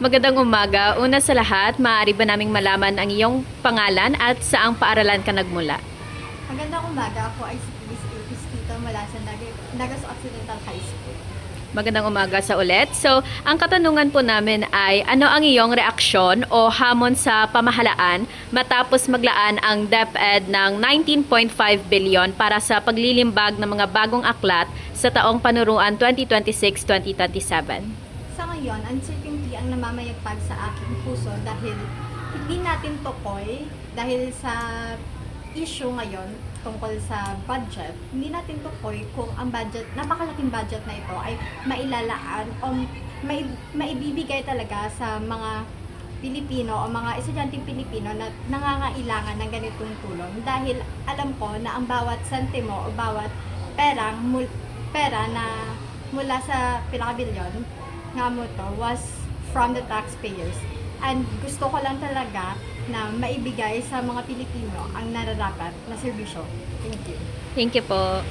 Magandang umaga. Una sa lahat, maaari ba naming malaman ang iyong pangalan at saang paaralan ka nagmula? Magandang umaga, ako ay si Chris Iskita mula sa Nagas Occidental High School. Magandang umaga sa ulit. So, ang katanungan po namin ay ano ang iyong reaksyon o hamon sa pamahalaan matapos maglaan ang DepEd ng 19.5 billion para sa paglilimbag ng mga bagong aklat sa taong panuruan 2026-2027? Sa ngayon, uncertainty ang namamayagpag sa aking puso dahil hindi natin tukoy dahil sa issue ngayon tungkol sa budget, hindi natin tukoy kung ang budget, napakalaking budget na ito ay mailalaan o maibibigay talaga sa mga Pilipino o mga estudyanteng Pilipino na nangangailangan ng ganitong tulong dahil alam ko na ang bawat sentimo o bawat pera na mula sa pinakabilyon nga mo to was from the taxpayers. And gusto ko lang talaga na maibigay sa mga Pilipino ang nararapat na serbisyo. Thank you. Thank you po.